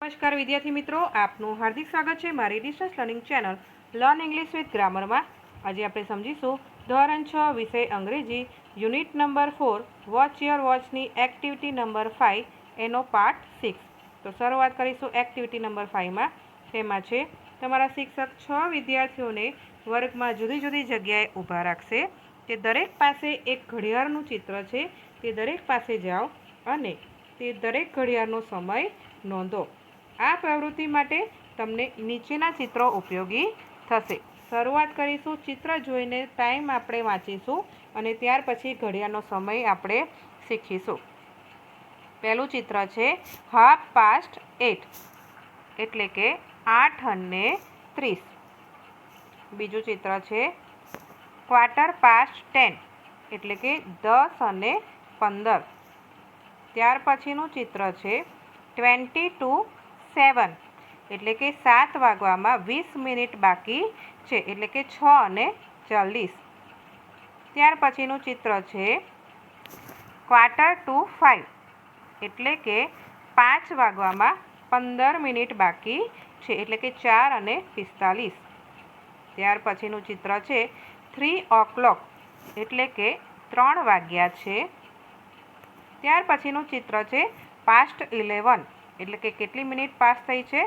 નમસ્કાર વિદ્યાર્થી મિત્રો, આપનું હાર્દિક સ્વાગત છે મારી distance learning channel learn English with ગ્રામરમાં। આજે આપણે સમજીશું ધોરણ 6 વિષય અંગ્રેજી યુનિટ નંબર 4 વોચ યોર વોચની એક્ટિવિટી નંબર 5 એનો પાર્ટ 6। તો શરૂઆત કરીશું એક્ટિવિટી નંબર 5માં। તેમાં છે તમારા શિક્ષક 6 વિદ્યાર્થીઓને વર્ગમાં જુદી જુદી જગ્યાએ ઊભા રાખશે। તે દરેક પાસે એક ઘડિયાળનું ચિત્ર છે। તે દરેક પાસે જાઓ અને તે દરેક ઘડિયાળનો સમય નોંધો। આ પ્રવૃત્તિ માટે તમને નીચેના ચિત્રો ઉપયોગી થશે। શરૂઆત કરીશું ચિત્ર જોઈને ટાઈમ આપણે વાંચીશું અને ત્યાર પછી ઘડિયાળનો સમય આપણે શીખીશું। પહેલું ચિત્ર છે 8:30 એટલે કે 8:30। બીજું ચિત્ર છે 10:15 એટલે કે 10:15। ત્યાર પછીનું ચિત્ર છે 20 to 7 એટલે કે 7 વાગવામાં 20 મિનિટ બાકી છે એટલે કે 6:40। ત્યાર પછીનું ચિત્ર છે 4:45 એટલે કે 5 વાગવામાં 15 મિનિટ બાકી છે એટલે કે 4:45। ત્યાર પછીનું ચિત્ર છે 3 o'clock એટલે કે 3 વાગ્યા છે। ત્યાર પછીનું ચિત્ર છે past 11 એટલે કે કેટલી મિનિટ પાસ થઈ છે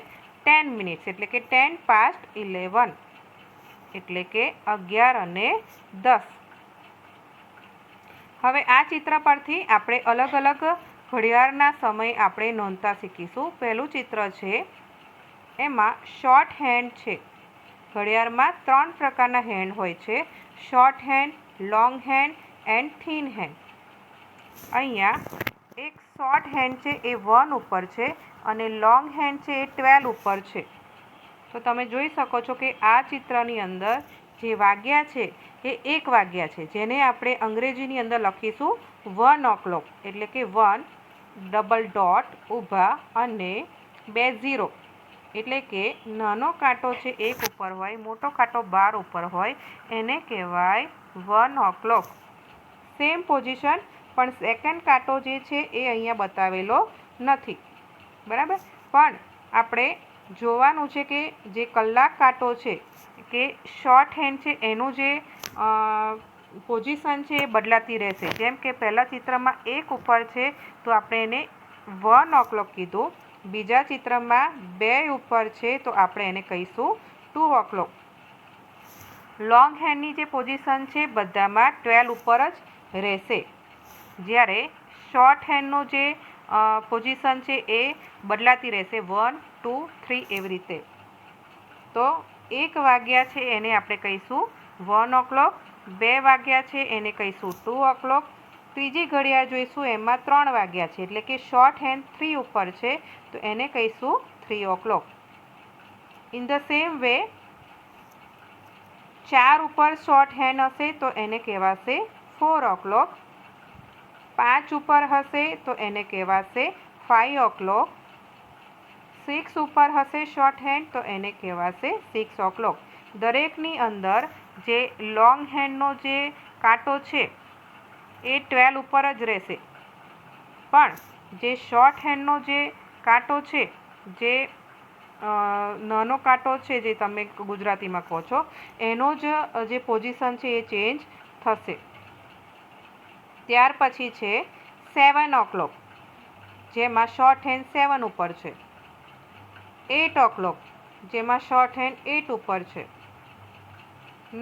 10 મિનિટ્સ એટલે કે 10 past 11 એટલે કે 11:10। હવે આ ચિત્ર પરથી આપણે અલગ અલગ ઘડિયાળના સમય આપણે નોંધતા શીખીશું। પહેલું ચિત્ર છે એમાં શોર્ટ હેન્ડ છે। ઘડિયાળમાં 3 પ્રકારના હેન્ડ હોય છે, short hand, long hand and thin hand. અહીંયા એક શોર્ટ હેન્ડ છે એ 1 ઉપર છે અને લોંગ હેન્ડ છે એ 12 ઉપર છે। તો તમે જોઈ શકો છો કે આ ચિત્રની અંદર જે વાગ્યા છે એ 1 વાગ્યા છે, જેને આપણે અંગ્રેજીની અંદર લખીશું 1 o'clock એટલે કે 1 ડબલ ડોટ ઊભા અને 2 0 એટલે કે નાનો કાંટો છે 1 ઉપર હોય, મોટો કાંટો 12 ઉપર હોય, એને કહેવાય 1 o'clock। સેમ પોઝિશન પણ સેકન્ડ કાંટો જે છે એ અહીંયા બતાવેલો નથી, બરાબર। પણ આપણે જોવાનું છે કે જે કલાક કાંટો છે કે શોર્ટ હેન્ડ છે એનું જે પોઝિશન છે એ બદલાતી રહેશે। જેમ કે પહેલા ચિત્રમાં 1 ઉપર છે તો આપણે એને 1 o'clock કીધું, બીજા ચિત્રમાં 2 ઉપર છે તો આપણે એને કહીશું 2 o'clock। લોંગ હેન્ડની જે પોઝિશન છે બધામાં 12 ઉપર જ રહેશે, જ્યારે શોર્ટ હેન્ડનું જે પોઝિશન છે એ બદલાતી રહેશે 1 2 3 એવી રીતે। તો 1 વાગ્યા છે એને આપણે કહીશું 1 o'clock, 2 વાગ્યા છે એને કહીશું 2 o'clock, ત્રીજી ઘડિયાળ જોઈશું એમાં 3 વાગ્યા છે એટલે કે શોર્ટ હેન્ડ 3 ઉપર છે તો એને કહીશું 3 o'clock। In the same way 4 ઉપર શોર્ટ હેન્ડ હશે તો એને કહેવાશે 4 o'clock, 5 ઉપર હશે તો એને કહેવાશે 5 o'clock, 6 ઉપર હશે શોર્ટ હેન્ડ તો એને કહેવાશે 6 o'clock। દરેકની અંદર જે લોંગ હેન્ડનો જે કાંટો છે એ 12 ઉપર જ રહેશે, પણ જે શોર્ટ હેન્ડનો જે કાંટો છે, જે નાનો કાંટો છે જે તમે ગુજરાતીમાં કહો છો, એનો જ જે પોઝિશન છે એ ચેન્જ થશે। ત્યાર પછી છે 7 o'clock જેમાં શોર્ટ હેન્ડ 7 ઉપર છે, 8 o'clock જેમાં શોર્ટ હેન્ડ 8 ઉપર છે,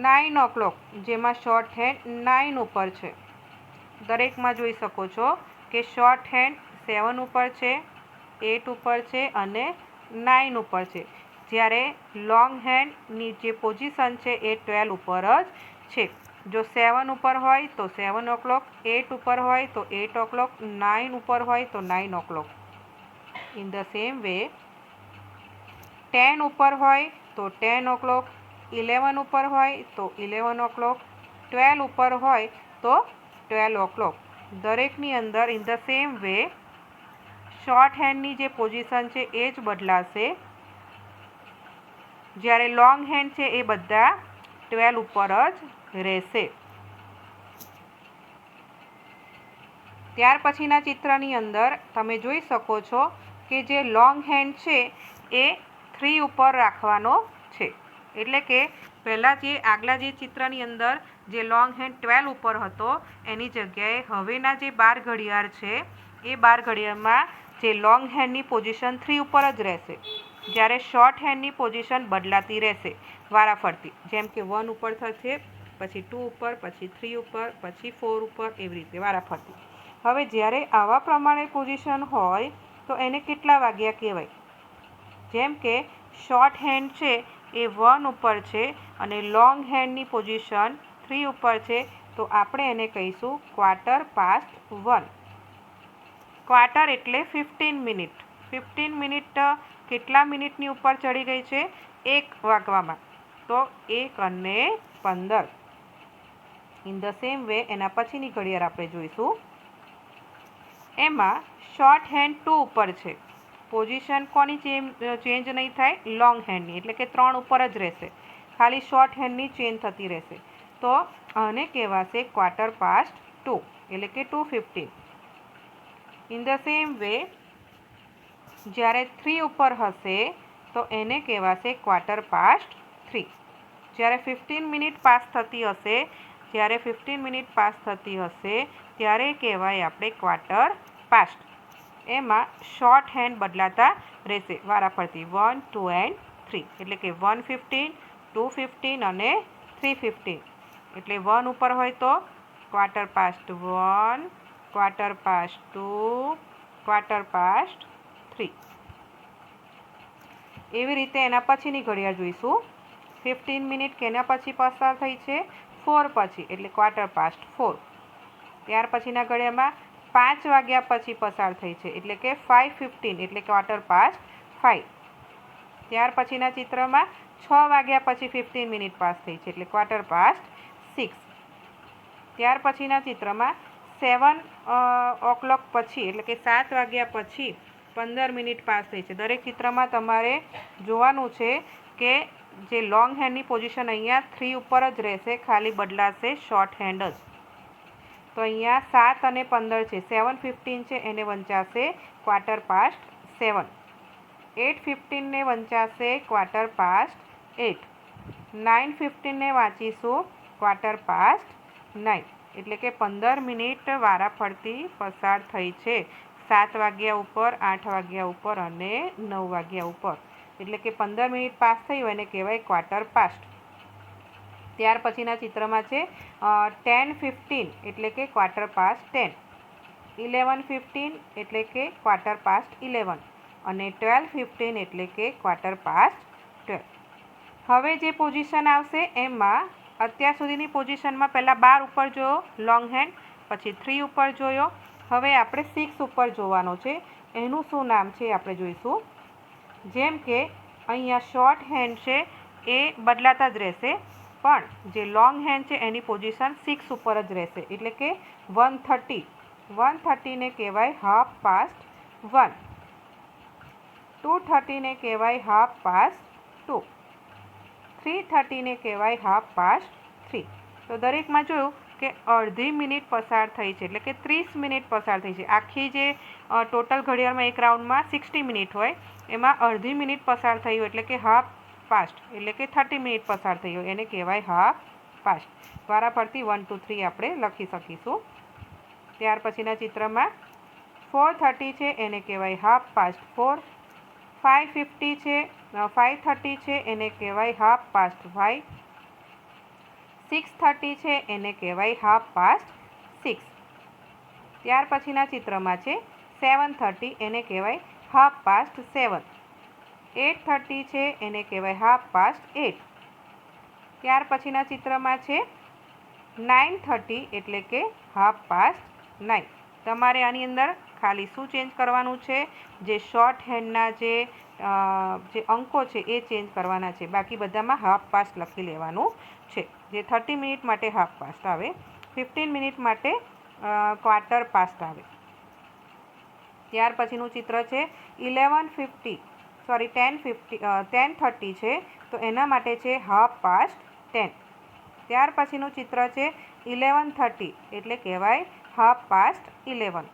9 o'clock જેમાં શોર્ટ હેન્ડ 9 ઉપર છે। દરેકમાં જોઈ શકો છો કે શોર્ટ હેન્ડ 7 ઉપર છે, 8 ઉપર છે અને 9 ઉપર છે, જ્યારે લોંગ હેન્ડની જે પોઝિશન છે એ 12 ઉપર જ છે। જો 7 ઉપર હોય તો 7 o'clock, 8 ઉપર હોય તો 8 o'clock, 9 ઉપર હોય તો 9 o'clock। In the same way 10 ઉપર હોય તો 10 o'clock, 11 ઉપર હોય તો 11 o'clock, 12 ઉપર હોય તો 12 o'clock। દરેકની અંદર in the same way short હેન્ડની જે પોઝિશન છે એ જ બદલાશે, જ્યારે લોંગ હેન્ડ છે એ બધા 12 ઉપર જ રહેશે। ત્યાર પછીના ચિત્રની અંદર તમે જોઈ શકો છો કે જે લોંગ હેન્ડ છે એ 3 ઉપર રાખવાનો છે. એટલે કે પહેલાં આગલા ચિત્રની અંદર જે લોંગ હેન્ડ 12 ઉપર હતો એની જગ્યાએ હવેના જે 12 ઘડિયાળ છે એ 12 ઘડિયાળમાં જે લોંગ હેન્ડની પોઝિશન 3 ઉપર જ રહેશે, જ્યારે શોર્ટ હેન્ડની પોઝિશન બદલાતી રહેશે વારાફરતી. જેમ કે 1 ઉપર થશે, પછી 2 ઉપર, પછી 3 ઉપર, પછી 4 ઉપર, એવી રીતે વારાફરતી. હવે જ્યારે આવા પ્રમાણે પોઝિશન હોય તો એને કેટલા વાગ્યા કહેવાય? જેમ કે શોર્ટ હેન્ડ છે એ 1 ઉપર છે અને લોંગ હેન્ડની પોઝિશન 3 ઉપર છે, તો આપણે એને કહીશું ક્વાર્ટર પાસ્ટ 1. ક્વાર્ટર એટલે 15 મિનિટ. 15 મિનિટ કેટલા મિનિટની ઉપર ચડી ગઈ છે? 1 વાગવામાં. તો 1 અને 15. ઇન ધ સેમ વે એના પછીની ઘડિયાળ આપણે જોઈશું. એમાં શોર્ટ હેન્ડ 2 ઉપર છે. પોઝિશન કોની ચેન્જ નહીં થાય? લોંગ હેન્ડની, એટલે કે 3 ઉપર જ રહેશે. ખાલી શોર્ટ હેન્ડની ચેન્જ થતી રહેશે. તો આને કહેવાશે ક્વાર્ટર પાસ્ટ 2, એટલે કે 2:15. ઇન ધ સેમ વે જ્યારે 3 ઉપર હશે તો એને કહેવાશે ક્વાર્ટર પાસ્ટ 3. જ્યારે 15 મિનિટ પાસ થતી હશે ત્યારે કહેવાય આપણે ક્વાર્ટર પાસ્ટ. એમાં શોર્ટ હેન્ડ બદલાતા રહેશે વારાફરતી 1, 2 એન્ડ 3. એટલે કે 1:15, 2:15 અને 3:15. એટલે 1 ઉપર હોય તો quarter past 1, quarter past 2, quarter past 3. એવી રીતે એના પછીની ઘડિયાળ જોઈશું. 15 મિનિટ કેના પછી પસાર થઈ છે? 4 પછી, એટલે ક્વાર્ટર પાસ્ટ 4. ત્યાર પછીના ઘડિયાળમાં 5 વાગ્યા પછી પસાર થઈ છે, એટલે કે 5:15, એટલે ક્વાર્ટર પાસ્ટ 5. ત્યાર પછીના ચિત્રમાં 6 વાગ્યા પછી 15 મિનિટ પાસ થઈ છે, એટલે ક્વાર્ટર પાસ્ટ 6. ત્યાર પછીના ચિત્રમાં 7 o'clock પછી, એટલે કે 7 વાગ્યા પછી 15 મિનિટ પાસ થઈ છે. દરેક ચિત્રમાં તમારે જોવાનું છે કે જે લોંગ હેન્ડની પોઝિશન અહીંયા 3 ઉપર જ રહેશે, ખાલી બદલાશે શોર્ટ હેન્ડ જ. તો અહીંયા 7 અને 15 છે, 7:15 છે, એને વંચાશે ક્વાર્ટર પાસ્ટ 7. 8:15 ને વંચાશે ક્વાર્ટર પાસ્ટ 8. 9:15 ને વાંચીશું ક્વાર્ટર પાસ્ટ 9. એટલે કે 15 મિનિટ વારાફરતી પસાર થઈ છે. 7 વાગ્યા ઉપર, 8 વાગ્યા ઉપર અને 9 વાગ્યા ઉપર. એટલે કે 15 મિનિટ પાસ થઈ હોય એને કહેવાય ક્વાર્ટર પાસ્ટ. ત્યાર પછીના ચિત્રમાં છે 10:15, એટલે કે ક્વાર્ટર પાસ્ટ 10. 11:15 એટલે કે ક્વાર્ટર પાસ્ટ 11 અને 12:15 એટલે કે ક્વાર્ટર પાસ્ટ 12. હવે જે પોઝિશન આવશે એમાં અત્યાર સુધીની પોઝિશનમાં પહેલાં 12 ઉપર જોયો લોંગ હેન્ડ, પછી 3 ઉપર જોયો. હવે આપણે 6 ઉપર જોવાનો છે. એનું શું નામ છે આપણે જોઈશું. જેમ કે અહીંયા શોર્ટ હેન્ડ છે એ બદલાતા જ રહેશે, પણ જે લોંગ હેન્ડ છે એની પોઝિશન 6 ઉપર જ રહેશે, એટલે કે 1:30. 1:30 ને કહેવાય હાફ પાસ્ટ 1. 2:30 ને કહેવાય હાફ પાસ્ટ 2. 3:30 ને કહેવાય હાફ પાસ્ટ 3. તો દરેકમાં જોયું કે અડધી મિનિટ પસાર થઈ છે, એટલે કે 30 મિનિટ પસાર થઈ છે. આખી જે ટોટલ ઘડિયાળમાં એક રાઉન્ડમાં 60 મિનિટ હોય, એમાં અડધી મિનિટ પસાર થઈ હોય, એટલે કે હાફ પાસ્ટ, એટલે કે 30 મિનિટ પસાર થઈ હોય, એને કહેવાય હાફ પાસ્ટ. વારાફરતી 1, 2, 3 આપણે લખી શકીશું. ત્યાર પછીના ચિત્રમાં 4:30 છે, એને કહેવાય હાફ પાસ્ટ 4. 5:30 છે, એને કહેવાય હાફ પાસ્ટ 5. 6:30 છે, એને કહેવાય હાફ પાસ્ટ 6. ત્યાર પછીના ચિત્રમાં છે 7:30, એને કહેવાય હાફ પાસ્ટ 7. 8:30 છે, એને કહેવાય હાફ પાસ્ટ 8. ત્યાર પછીના ચિત્રમાં છે 9:30, એટલે કે હાફ પાસ્ટ 9. તમારે આની અંદર ખાલી શું ચેન્જ કરવાનું છે? જે શોર્ટ હેન્ડના જે અંકો છે એ ચેન્જ કરવાના છે. બાકી બધામાં હાફ પાસ્ટ લખી લેવાનું છે. જે 30 મિનિટ માટે હાફ પાસ્ટ આવે, 15 મિનિટ માટે ક્વાર્ટર પાસ્ટ આવે. ત્યાર પછીનું ચિત્ર છે 10:30 છે, તો એના માટે છે હાફ પાસ્ટ 10. ત્યાર પછીનું ચિત્ર છે 11:30, એટલે કહેવાય હાફ પાસ્ટ 11.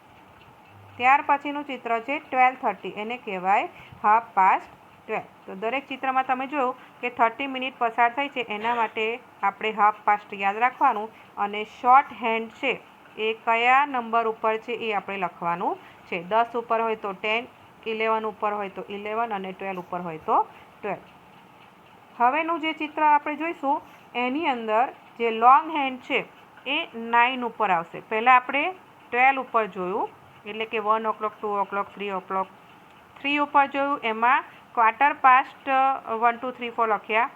ત્યાર પછીનું ચિત્ર છે 12:30, એને કહેવાય 12:30. તો દરેક ચિત્રમાં તમે જોયું કે 30 મિનિટ પસાર થઈ છે, એના માટે આપણે 12:30 યાદ રાખવાનું. અને શોર્ટ હેન્ડ છે એ કયા નંબર ઉપર છે એ આપણે લખવાનું છે. 10 ઉપર હોય તો 10, 11 ઉપર હોય તો 11 અને 12 ઉપર હોય તો 12. હવેનું જે ચિત્ર આપણે જોઈશું એની અંદર જે લોંગ હેન્ડ છે એ 9 ઉપર આવશે. પહેલાં આપણે 12 ઉપર જોયું, એટલે કે 1 o'clock, 2 o'clock, 3 o'clock. 3 ઉપર જોયું, એમાં 1:15 1 2 3 4 લખ્યા.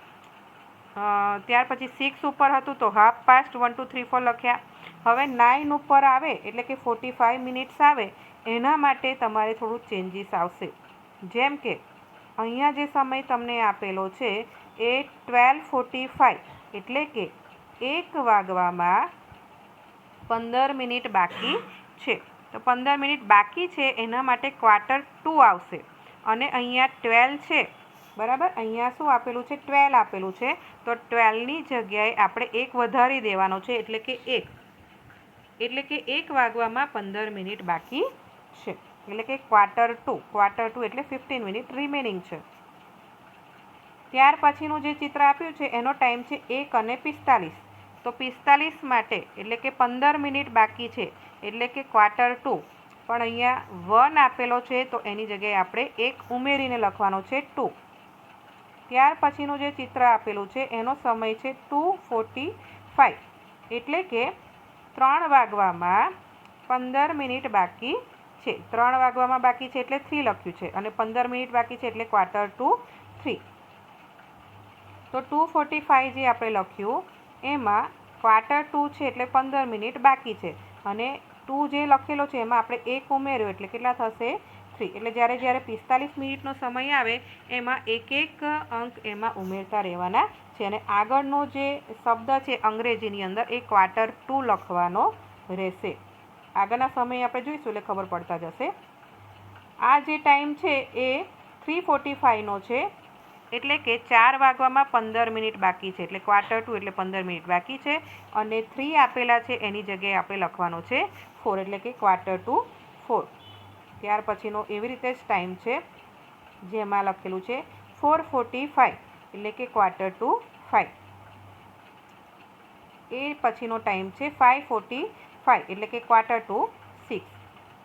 ત્યાર પછી 6 ઉપર હતું તો 1:30 1 2 3 4 લખ્યા. હવે 9 ઉપર આવે એટલે કે 45 મિનિટ્સ આવે, એના માટે તમારે થોડું ચેન્જીસ આવશે. જેમ કે અહીંયા જે સમય તમને આપેલો છે એ 12:45, એટલે કે 1 વાગવામાં 15 મિનિટ બાકી છે. તો 15 મિનિટ બાકી છે એના માટે 1:45 આવશે. અને અહીંયા 12 છે, બરાબર. અહીંયા શું આપેલું છે? 12 આપેલું છે. તો 12ની જગ્યાએ આપણે 1 વધારી દેવાનો છે, એટલે કે 1 વાગવામાં 15 મિનિટ બાકી છે, એટલે કે 1:45 એટલે 15 મિનિટ રિમેનિંગ છે. ત્યાર પછીનું જે ચિત્ર આપ્યું છે એનો ટાઈમ છે 1:45. તો 45 માટે એટલે કે 15 મિનિટ બાકી છે, એટલે કે 1:45. પણ અહીંયા 1 આપેલો છે તો એની જગ્યાએ આપણે 1 ઉમેરીને લખવાનો છે 2. ત્યાર પછીનું જે ચિત્ર આપેલું છે એનો સમય છે 2:45, એટલે કે 3 વાગવામાં 15 મિનિટ બાકી છે. 3 વાગવામાં બાકી છે એટલે 3 લખ્યું છે, અને 15 મિનિટ બાકી છે એટલે 2:45. તો 2:45 જે આપણે લખ્યું એમાં 1:45 છે એટલે 15 મિનિટ બાકી છે, અને 2 જે લખેલો છે એમાં આપણે 1 ઉમેર્યો એટલે કેટલા થશે? 3. એટલે જ્યારે 45 મિનિટનો સમય આવે એમાં એક અંક એમાં ઉમેરતા રહેવાના છે. અને આગળનો જે શબ્દ છે અંગ્રેજીની અંદર એ 1:45 લખવાનો રહેશે. આગળના સમય આપણે જોઈશું એટલે ખબર પડતા જશે. આ જે ટાઈમ છે એ 3:45નો છે, એટલે કે 4 વાગવામાં 15 મિનિટ બાકી છે, એટલે 1:45 એટલે 15 મિનિટ બાકી છે. અને 3 આપેલા છે એની જગ્યાએ આપણે લખવાનો છે 4, એટલે કે 4:45. ત્યાર પછીનો એવી રીતે જ ટાઈમ છે જેમાં લખેલું છે 4:45, એટલે કે 4:45. એ પછીનો ટાઈમ છે 5:45, એટલે કે 5:45.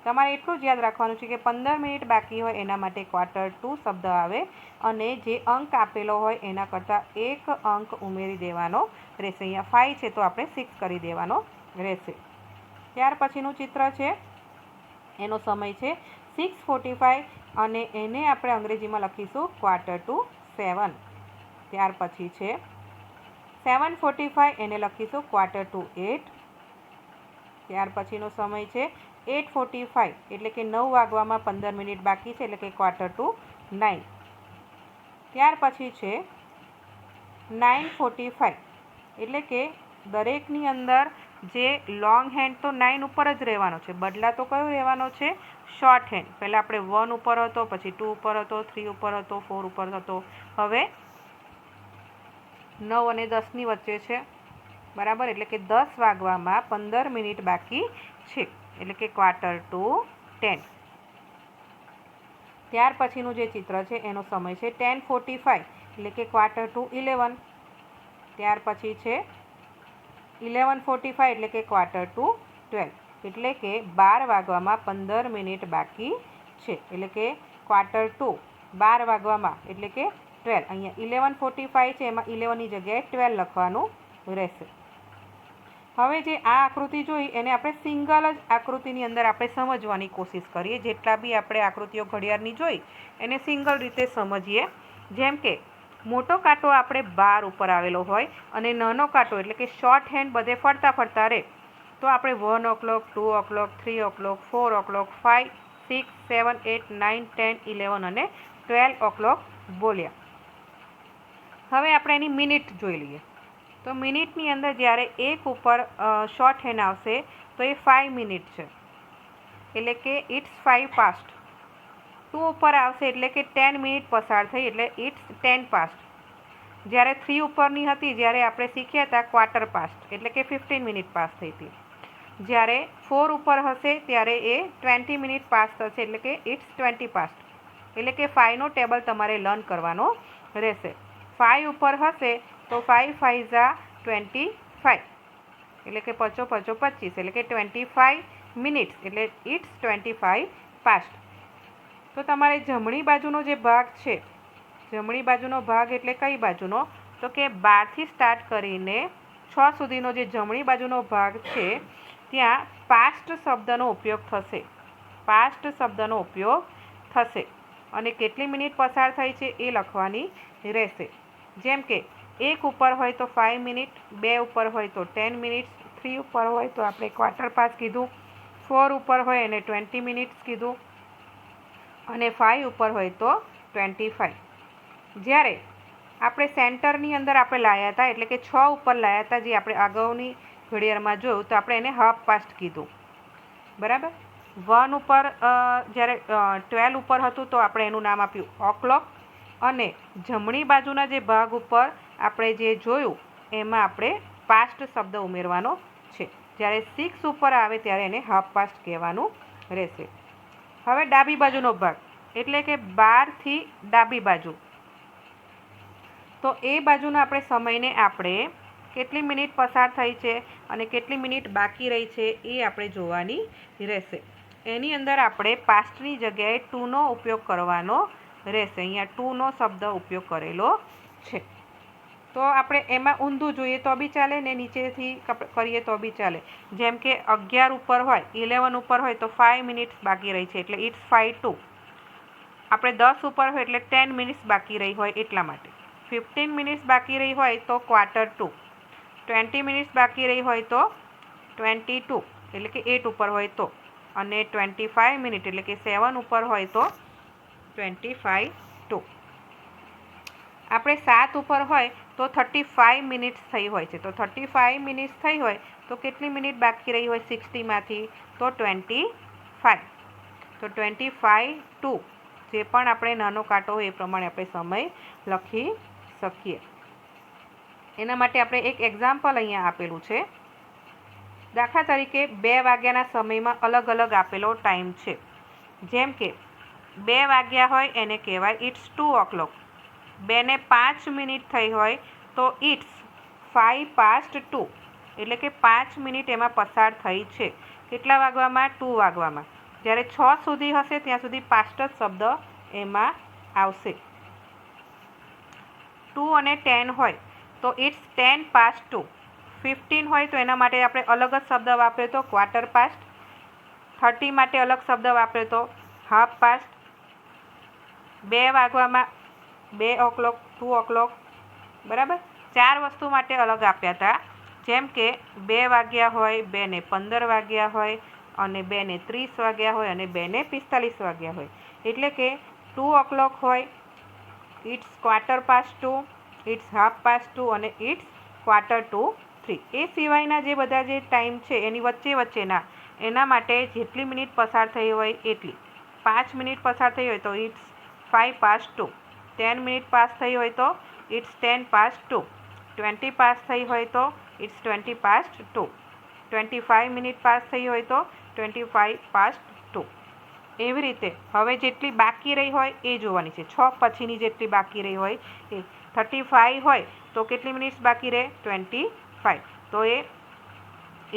તમારે એટલું જ યાદ રાખવાનું છે કે 15 મિનિટ બાકી હોય એના માટે 1:45 શબ્દ આવે, અને જે અંક આપેલો હોય એના કરતાં 1 અંક ઉમેરી દેવાનો રહેશે. અહીંયા 5 છે તો આપણે 6 કરી દેવાનો રહેશે. ત્યાર પછીનું ચિત્ર છે એનો સમય છે 6:45, અને એને આપણે અંગ્રેજીમાં લખીશું 6:45. ત્યાર પછી છે 7:45, એને લખીશું 7:45. ત્યાર પછીનો સમય છે 8:45, એટલે કે 9 વાગવામાં 15 મિનિટ બાકી છે, એટલે કે 8:45. ત્યાર પછી છે 9:45, એટલે કે દરેકની અંદર જે લોંગ હેન્ડ તો 9 ઉપર જ રહેવાનો છે, બદલા તો કયો રહેવાનો છે? Short hand. પહેલાં આપણે 1 ઉપર હતો, પછી 2 ઉપર હતો, 3 ઉપર હતો, 4 ઉપર હતો. હવે 9 અને 10ની વચ્ચે છે, બરાબર. એટલે કે 10 વાગવામાં 15 મિનિટ બાકી છે, એટલે કે 9:45. ત્યાર પછીનું જે ચિત્ર છે એનો સમય છે 10:45, એટલે કે 11:45. ત્યાર પછી છે 11:45, એટલે કે 11:12, એટલે કે 12 વાગવામાં 15 મિનિટ બાકી છે, એટલે કે 11:12. 12 વાગવામાં એટલે કે 12. અહીંયા 11:45 છે, એમાં 11ની જગ્યાએ 12 લખવાનું રહેશે. હવે જે આ આકૃતિ જોઈ એને આપણે સિંગલ જ આકૃતિની અંદર આપણે સમજવાની કોશિશ કરીએ. જેટલા બી આપણે આકૃતિઓ ઘડિયાળની જોઈ એને સિંગલ રીતે સમજીએ. જેમ કે મોટો કાંટો આપણે 12 ઉપર આવેલો હોય, અને નાનો કાંટો એટલે કે શોર્ટ હેન્ડ બધે ફરતા રહે, તો આપણે 1 o'clock, 2 o'clock, 3 o'clock, 4 o'clock, 5, 6, 7, 8, 9, 10, 11 અને 12 o'clock બોલ્યા. હવે આપણે એની મિનિટ જોઈ લઈએ. તો મિનિટની અંદર જ્યારે 1 ઉપર શોર્ટ હેન્ડ આવશે તો એ 5 મિનિટ છે, એટલે કે ઇટ્સ 5 past. 2 ઉપર આવશે એટલે કે 10 મિનિટ પસાર થઈ, એટલે ઇટ્સ 10 past. જ્યારે 3 ઉપરની હતી, જ્યારે આપણે શીખ્યા હતા 1/4 past, એટલે કે 15 મિનિટ પાસ થઈ હતી. જ્યારે 4 ઉપર હશે ત્યારે એ 20 મિનિટ પાસ થશે, એટલે કે ઇટ્સ 20 પાસ્ટ. એટલે કે 5નો ટેબલ તમારે લર્ન કરવાનો રહેશે. 5 ઉપર હશે તો 5 5 ઝા 25, એટલે કે 5 5 25, એટલે કે 25 મિનિટ્સ, એટલે ઇટ્સ 25 પાસ્ટ. તો તમારે જમણી બાજુનો જે ભાગ છે, જમણી બાજુનો ભાગ એટલે કઈ બાજુનો, તો કે 12થી સ્ટાર્ટ કરીને 6 સુધીનો જે જમણી બાજુનો ભાગ છે ત્યાં પાસ્ટ શબ્દનો ઉપયોગ થશે. પાસ્ટ શબ્દનો ઉપયોગ થશે અને કેટલી મિનિટ પસાર થઈ છે એ લખવાની રહેશે. જેમ કે 1 ઉપર હોય તો 5 મિનિટ, 2 ઉપર હોય તો 10 મિનિટ્સ, 3 ઉપર હોય તો આપણે ક્વાર્ટર પાસ કીધું, 4 ઉપર હોય એને 20 મિનિટ્સ કીધું અને 5 ઉપર હોય તો 25. જ્યારે આપણે સેન્ટરની અંદર આપણે લાવ્યા હતા, એટલે કે 6 ઉપર લાવ્યા હતા, જે આપણે અગાઉની ઘડિયાળમાં જોયું તો આપણે એને હાફ પાસ્ટ કીધું. બરાબર. 1 ઉપર જ્યારે 12 ઉપર હતું તો આપણે એનું નામ આપ્યું ઓક્લોક, અને જમણી બાજુના જે ભાગ ઉપર આપણે જે જોયું એમાં આપણે પાસ્ટ શબ્દ ઉમેરવાનો છે. જ્યારે 6 ઉપર આવે ત્યારે એને હાફ પાસ્ટ કહેવાનું રહેશે. હવે ડાબી બાજુનો ભાગ એટલે કે 12થી ડાબી બાજુ, તો એ બાજુના આપણે સમયને આપણે કેટલી મિનિટ પસાર થઈ છે અને કેટલી મિનિટ બાકી રહી છે એ આપણે જોવાની રહેશે. એની અંદર આપણે પાસ્ટની જગ્યાએ ટુનો ઉપયોગ કરવાનો રહેશે. અહીંયા ટુનો શબ્દ ઉપયોગ કરેલો છે. તો આપણે એમાં ઊંધું જોઈએ તો બી ચાલે ને નીચેથી કરીએ તો બી ચાલે. જેમ કે 11 ઉપર હોય, 11 ઉપર હોય તો 5 મિનિટ્સ બાકી રહી છે, એટલે ઇટ્સ 5:02. આપણે 10 ઉપર હોય એટલે 10 મિનિટ્સ બાકી રહી હોય એટલા માટે. 15 મિનિટ્સ બાકી રહી હોય તો ક્વાર્ટર ટુ. 20 મિનિટ્સ બાકી રહી હોય તો 22, એટલે કે 8 ઉપર હોય તો, અને 25 મિનિટ એટલે કે 7 ઉપર હોય તો 25:02. આપણે 7 ઉપર હોય તો 35 મિનિટ્સ થઈ હોય છે, તો 35 મિનિટ્સ થઈ હોય તો કેટલી મિનિટ બાકી રહી હોય 60માંથી, તો 25. તો 25:02 જે પણ આપણે નાનો કાંટો હોય એ પ્રમાણે આપણે સમય લખી શકીએ. એના માટે આપણે એક એક્ઝામ્પલ અહીંયા આપેલું છે. દાખલા તરીકે 2 વાગ્યાના સમયમાં અલગ અલગ આપેલો ટાઈમ છે. જેમ કે 2 વાગ્યા હોય એને કહેવાય ઇટ્સ 2 o'clock. 2 ને 5 મિનિટ થઈ હોય તો ઇટ્સ 5:02, એટલે કે 5 મિનિટ એમાં પસાર થઈ છે. કેટલા વાગવામાં? 2 વાગવામાં. જ્યારે 6 સુધી હશે ત્યાં સુધી પાસ્ટ જ શબ્દ એમાં આવશે. 2 અને 10 હોય તો ઇટ્સ 10:02. 15 હોય તો એના માટે આપણે અલગ જ શબ્દ વાપરીએ તો ક્વાર્ટર પાસ્ટ. 30 માટે અલગ શબ્દ વાપરીએ તો હાફ પાસ્ટ. 2 વાગવામાં 2 o'clock, 2 o'clock. બરાબર. 4 વસ્તુ માટે અલગ આપ્યા હતા. જેમ કે 2 વાગ્યા હોય, 2 ને 15 વાગ્યા હોય, અને 2 ને 30 વાગ્યા હોય, અને 2 ને 45 વાગ્યા હોય. એટલે કે 2 o'clock હોય, it's quarter past 2, it's half past 2 અને ઇટ્સ ક્વાર્ટર ટુ 3. એ સિવાયના જે બધા જે ટાઈમ છે એની વચ્ચેના એના માટે જેટલી મિનિટ પસાર થઈ હોય એટલી. 5 મિનિટ પસાર થઈ હોય તો ઇટ્સ 5:02. 10 મિનિટ પાસ થઈ હોય તો ઇટ્સ 10:02. 20 પાસ થઈ હોય તો ઇટ્સ 20:02. 25 મિનિટ પાસ થઈ હોય તો 25:02. એવી રીતે હવે જેટલી બાકી રહી હોય એ જોવાની છે. 6 પછીની જેટલી બાકી રહી હોય એ. 35 હોય તો કેટલી મિનિટ્સ બાકી રહે? 25. તો એ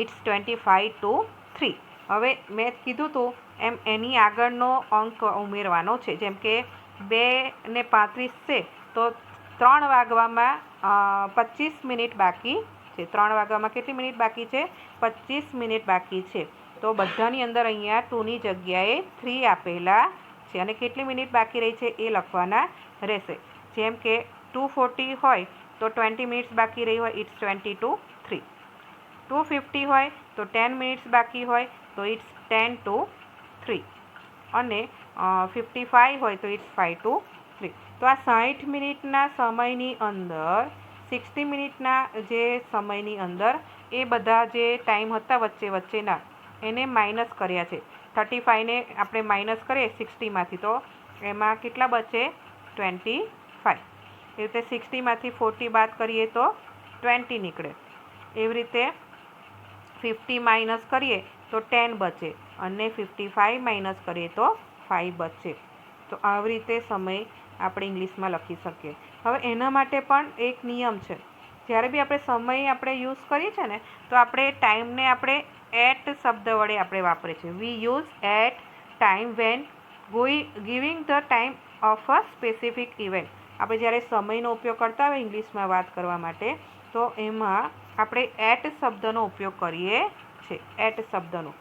ઇટ્સ 25:03. હવે મેં કીધું હતું એમ એની આગળનો અંક ઉમેરવાનો છે. જેમ કે 2 ને 35 છે તો 3 વાગવામાં 25 મિનિટ બાકી છે. 3 વાગવામાં કેટલી મિનિટ બાકી છે? 25 મિનિટ બાકી છે. તો બધાની અંદર અહીંયા 2ની જગ્યાએ 3 આપેલા છે અને કેટલી મિનિટ બાકી રહી છે એ લખવાના રહેશે. જેમ કે 2:40 હોય તો 20 મિનિટ્સ બાકી રહી હોય, ઇટ્સ 22:03. 2:50 હોય તો 10 મિનિટ્સ બાકી હોય તો ઇટ્સ 10:03. અને 55 હોય તો ઇટ્સ 5:03. તો આ 60 મિનિટના સમયની અંદર 60 મિનિટના જે સમયની અંદર એ બધા જે ટાઈમ હતા વચ્ચેના એને માઇનસ કર્યા છે. 35ને આપણે માઇનસ કરીએ 60માંથી તો એમાં કેટલા બચે? 25. એવી રીતે 60માંથી 40 બાદ કરીએ તો 20 નીકળે. એવી રીતે 50 માઇનસ કરીએ તો 10 બચે અને 55 માઇનસ કરીએ તો 5 બચે. તો આવી રીતે સમય આપણે ઇંગ્લિશમાં લખી શકીએ. હવે એના માટે પણ એક નિયમ છે. જ્યારે બી આપણે સમય આપણે યુઝ કરીએ છીએ ને તો આપણે ટાઈમને આપણે એટ શબ્દ વડે આપણે વાપરીએ છીએ. We use at time when giving the time of a specific event. આપણે જ્યારે સમયનો ઉપયોગ કરતા હોય ઇંગ્લિશમાં વાત કરવા માટે તો એમાં આપણે એટ શબ્દનો ઉપયોગ કરીએ છીએ. એટ શબ્દનો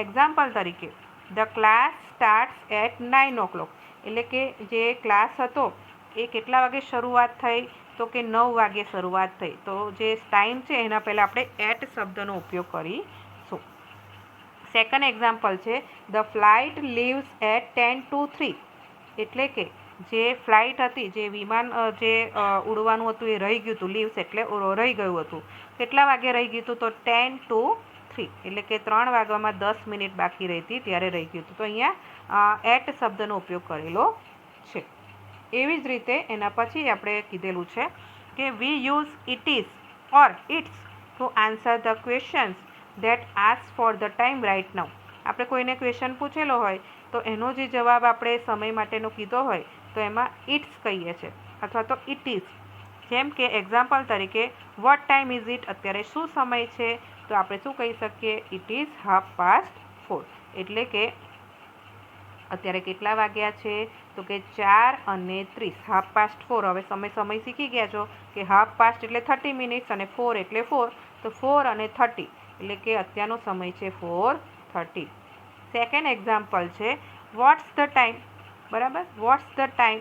એક્ઝામ્પલ તરીકે the class starts at 9 o'clock. એટલે કે જે ક્લાસ હતો એ કેટલા વાગે શરૂઆત થઈ તો કે 9 વાગે શરૂઆત થઈ. તો જે ટાઈમ છે એના પહેલાં આપણે એટ શબ્દનો ઉપયોગ કરીશું. સેકન્ડ એક્ઝામ્પલ છે the flight leaves at 10 to 3. એટલે કે જે ફ્લાઇટ હતી, જે વિમાન જે ઉડવાનું હતું એ રહી ગયું હતું. લીવ્સ એટલે રહી ગયું હતું. કેટલા વાગે રહી ગયું હતું તો 10 to 3. એટલે કે 3 વાગ્યામાં 10 મિનિટ બાકી રહી હતી ત્યારે રહી ગયું હતું. તો અહીંયા એટ શબ્દનો ઉપયોગ કરેલો છે. એવી જ રીતે એના પછી આપણે કીધેલું છે કે we use it is or it's to answer the questions that ask for the time right now. આપણે કોઈને ક્વેશ્ચન પૂછેલો હોય તો એનો જે જવાબ આપણે સમય માટેનો કીધો હોય તો એમાં ઇટ્સ કહીએ છીએ અથવા તો ઇટ ઇઝ. જેમ કે એક્ઝામ્પલ તરીકે વોટ ટાઈમ ઇઝ ઇટ. અત્યારે શું સમય છે તો આપણે શું કહી શકીએ ઇટ ઇઝ 4:30. એટલે કે અત્યારે કેટલા વાગ્યા છે તો કે 4:30. 4:30. હવે સમય શીખી ગયા છો કે 4:30 એટલે 30 મિનિટ્સ અને 4 એટલે 4. તો 4 અને 30 એટલે કે અત્યારનો સમય છે 4:30. સેકન્ડ એક્ઝામ્પલ છે વોટ્સ ધ ટાઈમ. બરાબર, વોટ્સ ધ ટાઈમ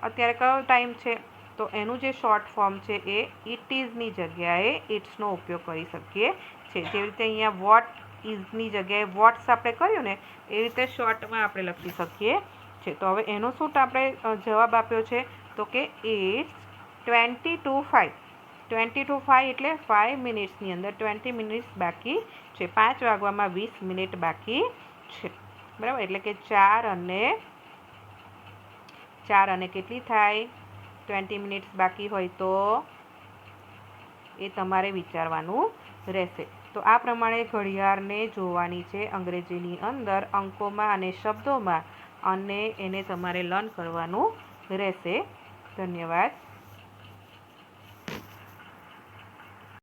અત્યારે કયો ટાઈમ છે તો એનું જે શોર્ટ ફોર્મ છે એ ઇટ ઇઝની જગ્યાએ ઇટ્સનો ઉપયોગ કરી શકીએ છીએ. જેવી રીતે અહીંયા વોટ ઇઝની જગ્યાએ વોટ્સ આપણે કર્યું ને એ રીતે શોર્ટમાં આપણે લખી શકીએ છીએ. તો હવે એનો શું આપણે જવાબ આપ્યો છે તો કે ઇટ્સ 20 to 5. 20 to 5 એટલે 5 મિનિટ્સની અંદર 20 મિનિટ્સ બાકી છે. 5 વાગવામાં 20 મિનિટ બાકી છે. બરાબર, એટલે કે 4 અને કેટલી થાય 20 મિનિટ્સ બાકી હોય તો એ તમારે વિચારવાનું રહેશે. તો આ પ્રમાણે ઘડિયાળને જોવાની છે અંગ્રેજીની અંદર અંકોમાં અને શબ્દોમાં અને એને તમારે લર્ન કરવાનું રહેશે. ધન્યવાદ.